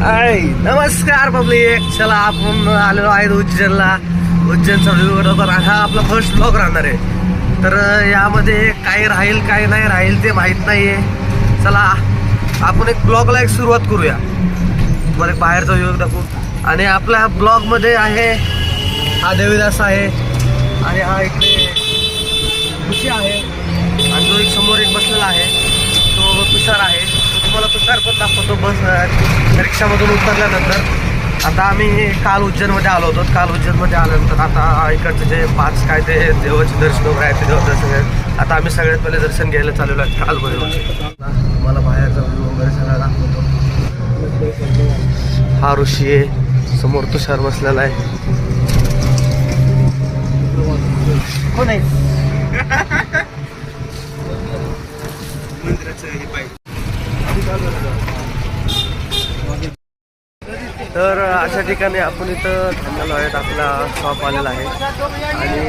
नमस्कार पब्लिक, चला आपण आलेलो आहे उज्जैनला. उज्जैनचा व्ह्यू हा आपला फर्स्ट ब्लॉग राहणार आहे. तर यामध्ये काय राहील काय नाही राहील ते माहीत नाहीये. चला आपण एक ब्लॉगला एक सुरुवात करूया. मला एक बाहेरचा व्ह्यू दाखवू. आणि आपल्या ब्लॉगमध्ये आहे हा देवीदास आहे आणि हा इकडे खुशी आहे आणि जो एक समोर एक बसलेला आहे तो तुषार आहे. तुम्हाला तुषार पण दाखवतो बस रिक्षामधून उतरल्यानंतर. आता आम्ही काल उज्जैनमध्ये आलो होतो. काल उज्जैनमध्ये आल्यानंतर आता इकडचे जे 5 काय ते देवाचे दर्शन वगैरे आहे ते देवदर्शन आहे. आता आम्ही सगळ्यात पहिले दर्शन घ्यायला चाललेलो आहे कालमध्ये. मला बाहेरचा व्ह्यू वगैरे सगळा दाखवतो. हा ऋषी आहे, समोर तुषार बसलेला आहे. कोण आहे? तर अशा ठिकाणी आपण इथं थांबलेलो आहेत. आपला शॉप आलेला आहे आणि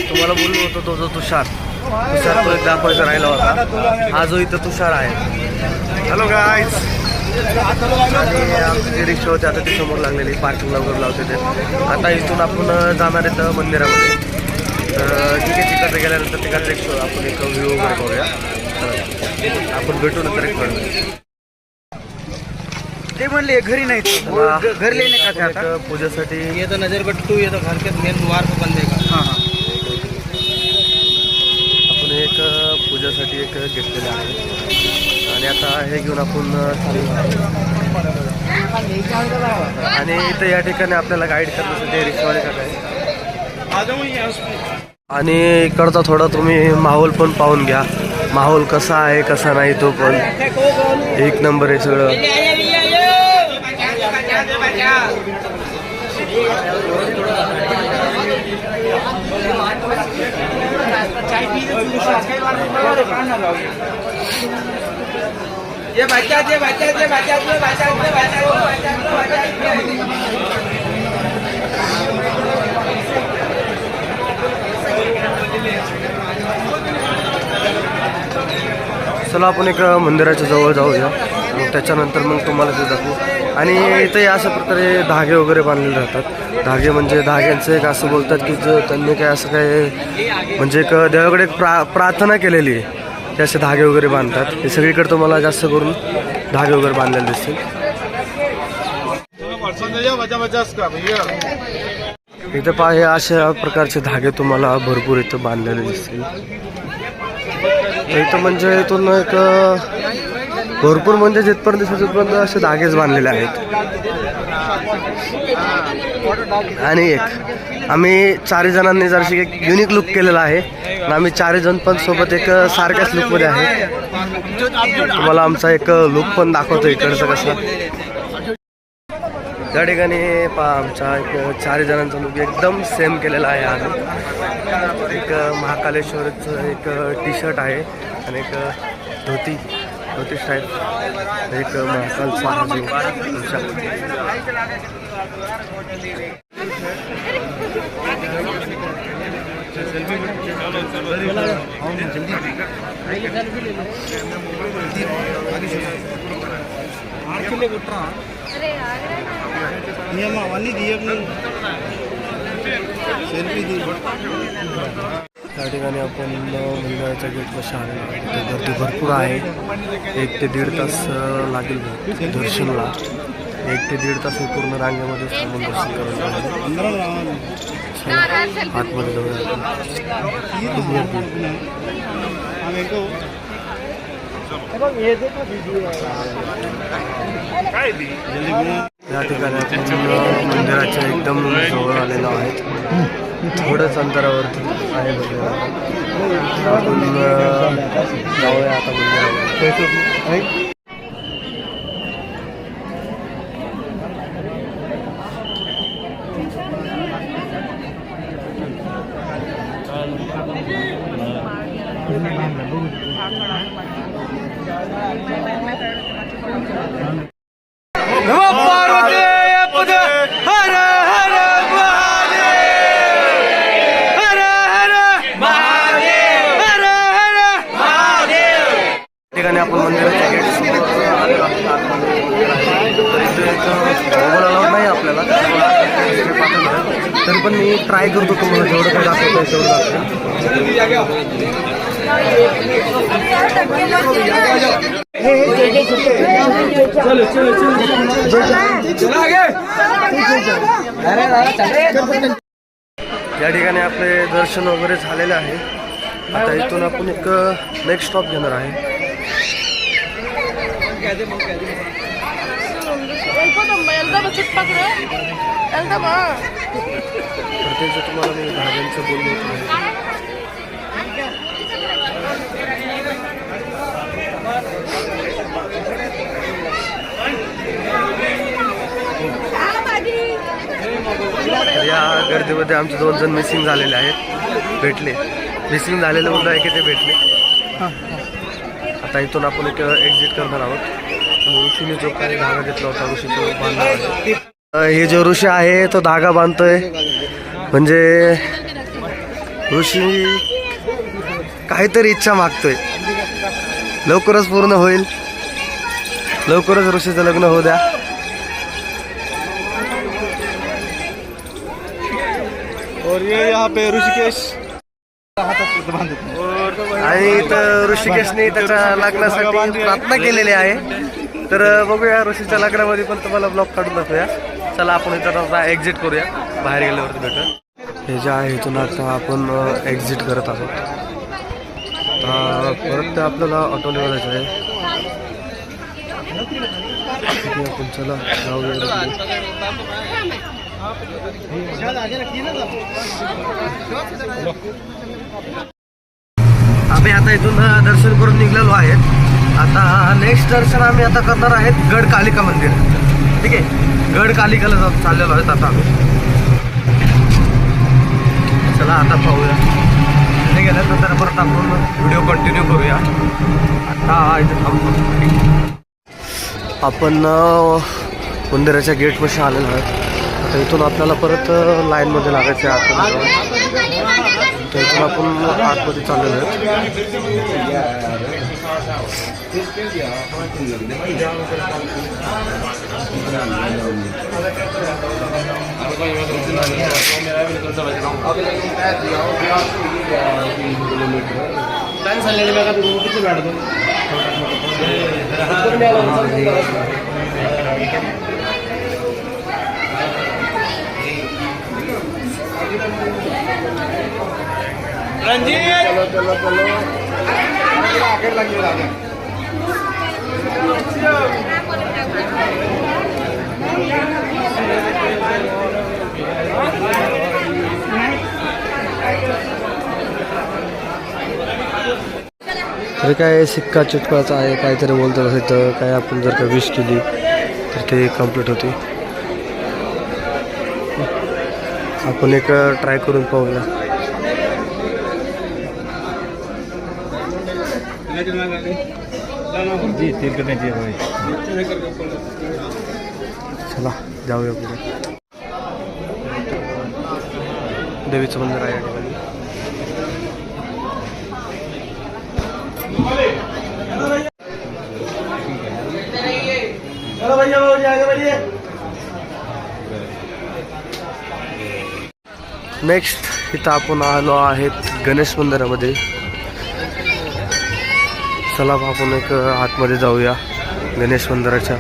तुम्हाला बोललो होतो तो जो तुषार तो एक दाखवायचा राहिला होता. हा जो इथं तुषार आहे. Hello guys. आणि आमची जी रिक्षा होती आता ती समोर लागलेली पार्किंगला वगैरे लावते ते. आता इथून आपण जाणार आहेत मंदिरामध्ये. तर ठीक आहे, तिकडे गेल्यानंतर तिकडे रिक्षा आपण एक व्ह्यू वगैरे करूया. आपण भेटू नंतर एक वेळ. ते म्हणले घरी नाही घरी लेने का पूजेसाठी ये तो नजर बट तू ये तो घर के मेन द्वार को बंद है. हां हां. आपण एक पूजेसाठी एक घेतलेलं आहे आणि आता हे घेऊन आपण आणि इथं या ठिकाणी आपल्याला गाईड करण्यासाठी रिक्षावाले काका आहे. आणि इकडचा थोडा तुम्ही माहोल पण पाहून घ्या. माहोल कसा आहे कसा नाही तो पण एक नंबर आहे सगळं. चला आपण एक मंदिराच्या जवळ जाऊया. मग त्याच्यानंतर मग तुम्हाला ते दाखवू. आणि इथे अशा प्रकारे धागे वगैरे बांधलेले राहतात. धागे म्हणजे धाग्यांचं एक असं बोलतात की जो त्यांनी काय असं काय म्हणजे एक देवाकडे एक प्रार्थना केलेली आहे ते असे धागे वगैरे बांधतात. हे सगळीकडे तुम्हाला जास्त करून धागे वगैरे बांधलेले दिसतील. इथं पहा हे अशा प्रकारचे धागे तुम्हाला भरपूर इथं बांधलेले दिसतील. इथं म्हणजे इथून एक भरपूर म्हणजे जिथपर्यंत दिसत तिथपर्यंत असे धागेच बांधलेले आहेत. आणि एक आम्ही 4 जणांनी जराशी एक युनिक लुक केलेला आहे. आम्ही 4 जण पण सोबत एक सारख्याच लुकमध्ये आहे. तुम्हाला आमचा एक लुक पण दाखवतो इकडचा कसा. त्या ठिकाणी पहा आमचा एक 4 जणांचा लुक एकदम सेम केलेला आहे. आम्ही एक महाकालेश्वरचं एक टी-शर्ट आहे आणि एक धोती स्टाईल, एक महाकालचा त्या ठिकाणी आपण मंदिराच्या गेटपाशी आलेलो आहे. गर्दी भरपूर आहे. 1 ते 1.5 तास लागेल दर्शनला. 1 ते 1.5 तास पूर्ण रांगेमध्ये थांबून दर्शन करायला आतमध्ये जाऊया. या ठिकाणी आपण मंदिराच्या एकदम जवळ आलेलो आहे. थोडंच अंतरावरती आहे आपण जाऊया आता मंदिरावर. ठिकाणी आपण मंदिराच्या गेट तरी पण मी ट्राय करतो तुम्हाला जेवढं काय दाखवतो आहे तेवढं या ठिकाणी आपले दर्शन वगैरे झालेले आहे. आता इथून आपण एक नेक्स्ट स्टॉप घेणार आहे. प्रत्येक तुम्हाला मी धाब्यांचं बोललो या गर्दीमध्ये आमचे 2 जण मिसिंग झालेले आहेत. भेटले मिसिंग झालेलं मुलं आहे की ते भेटले. आता इथून आपण एक एक्झिट करणार आहोत. ऋषीने जो काही धागा घेतला होता ऋषी तो बांधला. हे जो ऋषी आहे तो धागा बांधतोय म्हणजे ऋषी काहीतरी इच्छा मागतोय. लवकरच पूर्ण होईल. लवकरच ऋषीचं लग्न होऊ द्या. और ये यहाँ पे ऋषिकेश आणि इथं ऋषिकेशने त्याच्या लग्नासाठी प्रार्थना केलेली आहे. तर बघूया ऋषीच्या लग्नामध्ये पण तुम्हाला ब्लॉग काढून दाखवूया. चला आपण इथं एक्झिट करूया. बाहेर गेल्यावरती भेटूया. हे जे आहे इथून आता आपण एक्झिट करत आहोत. परत ते आपल्याला ऑटोने जायचं आहे. आपण चला जाऊया. आम्ही आता इथून दर्शन करून निघलेलो आहेत. आता नेक्स्ट दर्शन आम्ही आता करणार आहेत गड कालिका मंदिर. ठीक आहे, गड कालिकाला चाललेलो आहेत आता आम्ही. चला आता पाहूया. तिथे गेल्यानंतर परत आपण व्हिडिओ कंटिन्यू करूया. आता इथे थांबतो. आपण मंदिराच्या गेटपाशी आलेलो आहे. आता इथून आपल्याला परत लाईनमध्ये लागायचं आहे. तर इथून आपण आतमध्ये चाललेलो तरी काय सिक्का चिटकवायचा आहे काहीतरी बोलतात असेल तर काय आपण जर का विश केली तर ते कम्प्लीट होते. आपण एक ट्राय करून पाहूया. चला जाऊया पुढे. देवीचं मंदिर आहे या ठिकाणी. नेक्स्ट इथं आपण आलो आहेत गणेश मंदिरामध्ये. चला आपण एक आतमध्ये जाऊया. गणेश मंदिराच्या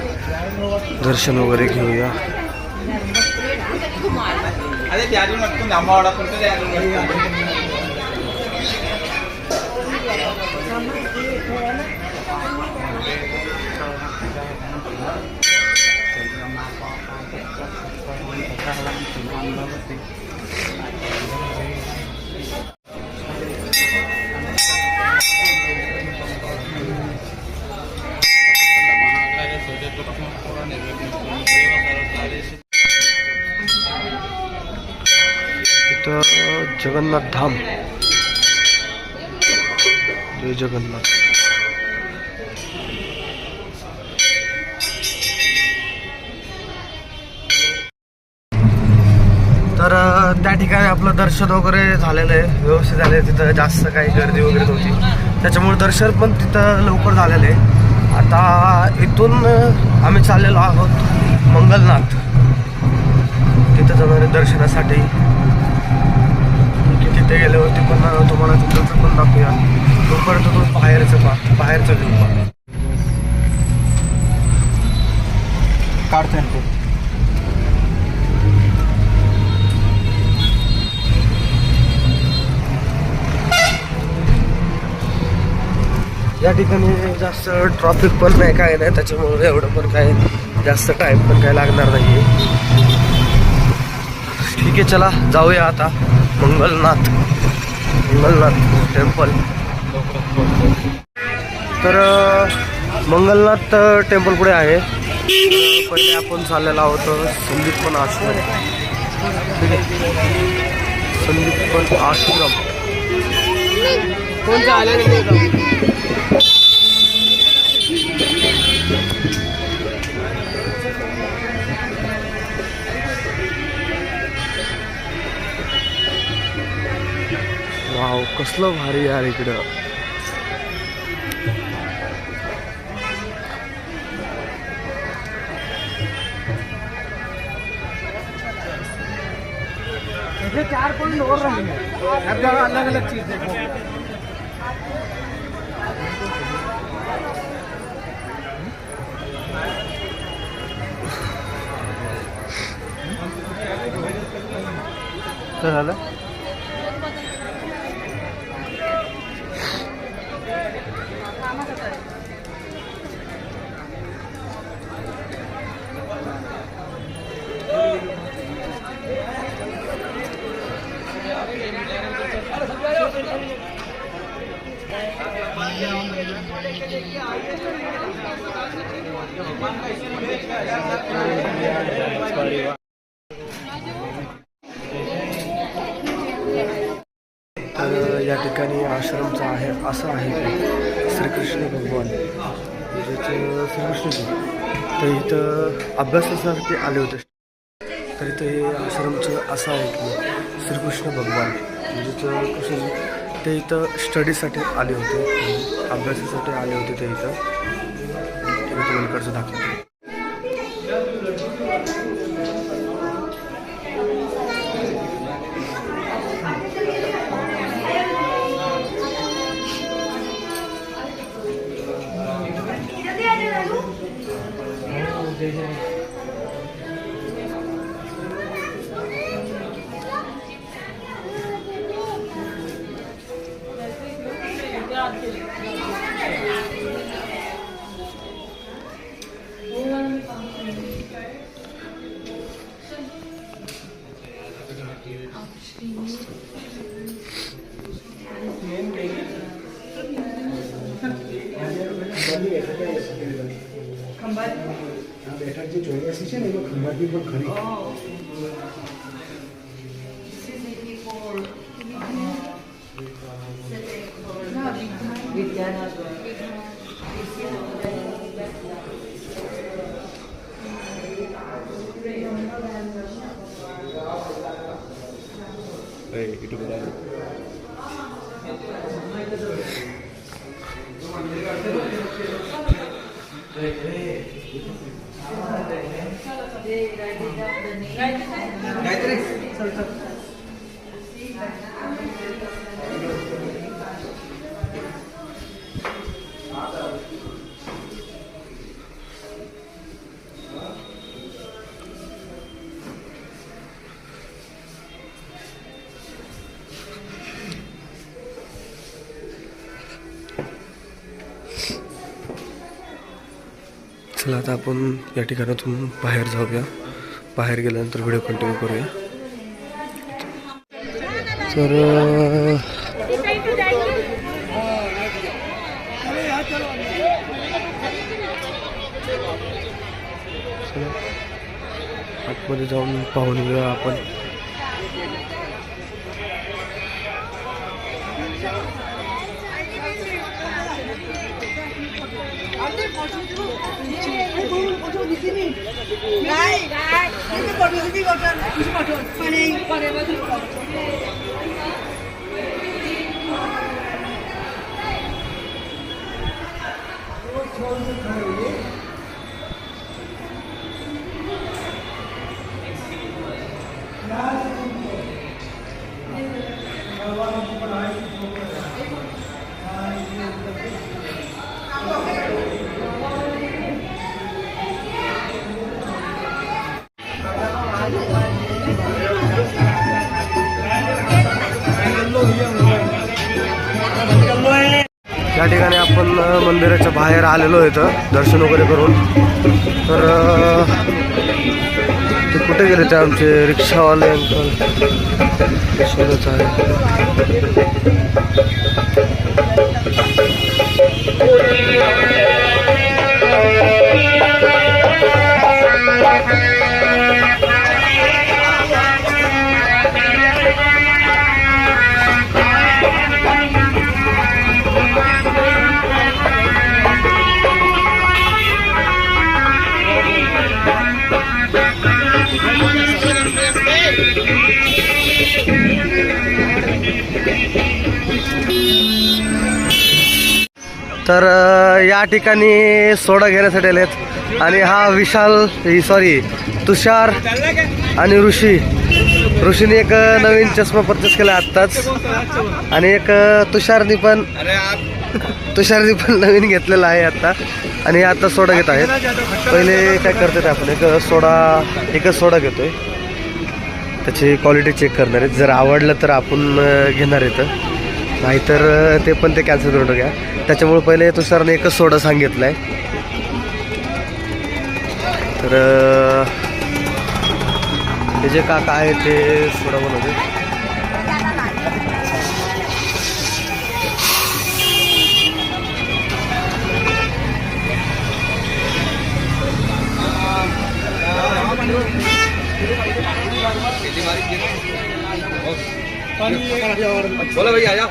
दर्शन वगैरे घेऊया. जगन्नाथ धाम. जय जगन्नाथ. तर त्या ठिकाणी आपलं दर्शन वगैरे झालेलं आहे. व्यवस्थित झालं आहे. तिथं जास्त काही गर्दी वगैरे नव्हती त्याच्यामुळे दर्शन पण तिथं लवकर झालेलं आहे. आता इथून आम्ही चाललेलो आहोत मंगलनाथ. तिथं जाणारे दर्शनासाठी. तिथे गेल्यावरती पण तुम्हाला तिथलं पण दाखवूया. तोपर्यंत तुम्ही बाहेरचा व्ह्यू पहा. काढता येईल या ठिकाणी जास्त ट्रॉफिक पण नाही, काय नाही, त्याच्यामुळे एवढं पण काय जास्त टाईम पण काय लागणार नाही. ठीक आहे, चला जाऊया आता मंगलनाथ टेम्पल. तर मंगलनाथ टेम्पल पुढे आहे. पहिले आपण चाललेलो आहोत संदीपन आश्रम. ठीक आहे, संदीपन आश्रम कोणतं आलं. वाव, कसलं भारी यार इकडं. ये 4 पॉइंट और रहेंगे, हर जगह अलग अलग चीज देखो. काय झालं? तर या ठिकाणी आश्रमचा आहे असं आहे की श्रीकृष्ण भगवान म्हणजे श्रीकृष्णजी तर इथं अभ्यासासाठी आले होते. तर इथं हे आश्रमचं असं आहे की श्रीकृष्ण भगवान म्हणजे कृष्णजी ते इथं स्टडीसाठी आले होते, अभ्यासासाठी आले होते. ते इथं तुम्हाला इकडचं दाखवतो. જે ચોર્યાસી છે ને એમાં ખંભાતની પણ ખરી itu benar. चला आता आपण या ठिकाणातून बाहेर जाऊया. बाहेर गेल्यानंतर व्हिडिओ कंटिन्यू करूया. तर आतमध्ये जाऊन पाहून घेऊया आपण. मंदिराच्या बाहेर आलेलो आहे इथं दर्शन वगैरे करून. तर ते कुठे गेले ते आमचे रिक्षावाले अंकल शोधत आहे. तर या ठिकाणी सोडा घेण्यासाठी आलेत आणि हा विशाल तुषार आणि ऋषीने एक नवीन चष्मा परचेस केला आत्ताच आणि एक तुषारनी पण नवीन घेतलेला आहे आता आणि आता सोडा घेत आहेत. पहिले काय करतात आपण एकच सोडा घेतोय, त्याची क्वालिटी चेक करणार आहेत. जर आवडलं तर आपण घेणार येतं, नाहीतर ते पण ते कॅन्सल करून टाकूया. त्याच्यामुळे पहिले तुषारने एकच सोडा सांगितलाय. तर हे जे काका आहे ते सोडा बनवते. बोलो भैया आजा.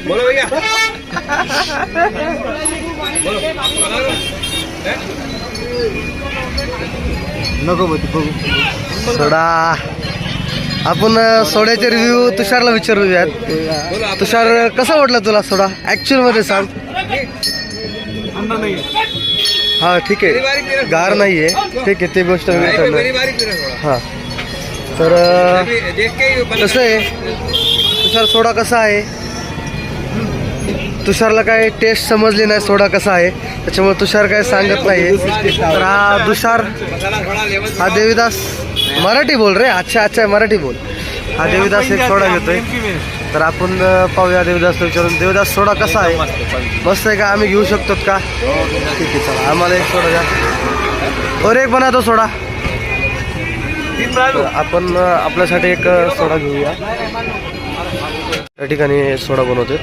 बोलो भैया. नको बघू सोडा. आपण सोड्याचे रिव्ह्यू तुषारला विचारूयात. तुषार कसा वाटला तुला सोडा ऍक्च्युअल मध्ये सांग. हा ठीक आहे, गार नाहीये, ठीक आहे, ते गोष्ट हा. तर कसं आहे तुषार, सोडा कसा आहे, तुषारला काय टेस्ट समजली नाही सोडा कसा आहे, त्याच्यामुळे तुषार काय सांगत नाही. तर हा तुषार, हा देवीदास, मराठी बोल रे. अच्छा मराठी बोल. हा देवीदास एक सोडा घेतोय. तर आपण पाहूया देवीदासला विचारून. देवीदास सोडा कसा आहे, मस्त आहे का, आम्ही घेऊ शकतो का? ठीक आहे चला, आम्हाला एक सोडा द्या और एक बनवतो सोडा. आपण आपल्यासाठी एक सोडा घेऊया. या ठिकाणी सोडा बनवतात.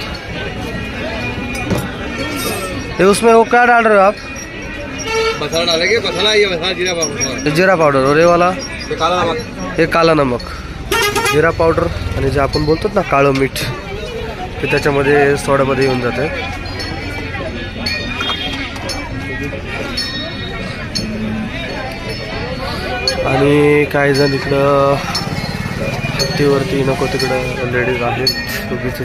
ये उसमें वो क्या डाल रहे हो आप? मसाला डालेंगे. मसाला ये मसाला जीरा पाउडर. जीरा पावडर और ये वाला ये काला नमक. हे काला नमक, जिरा पावडर आणि जे आपण बोलतो ना काळं मीठ, ते त्याच्यामध्ये सोड्यामध्ये येऊन जाते. आणि काही जण इकडं हत्तीवरती नको तिकडं लेडीज आहेत उगीच.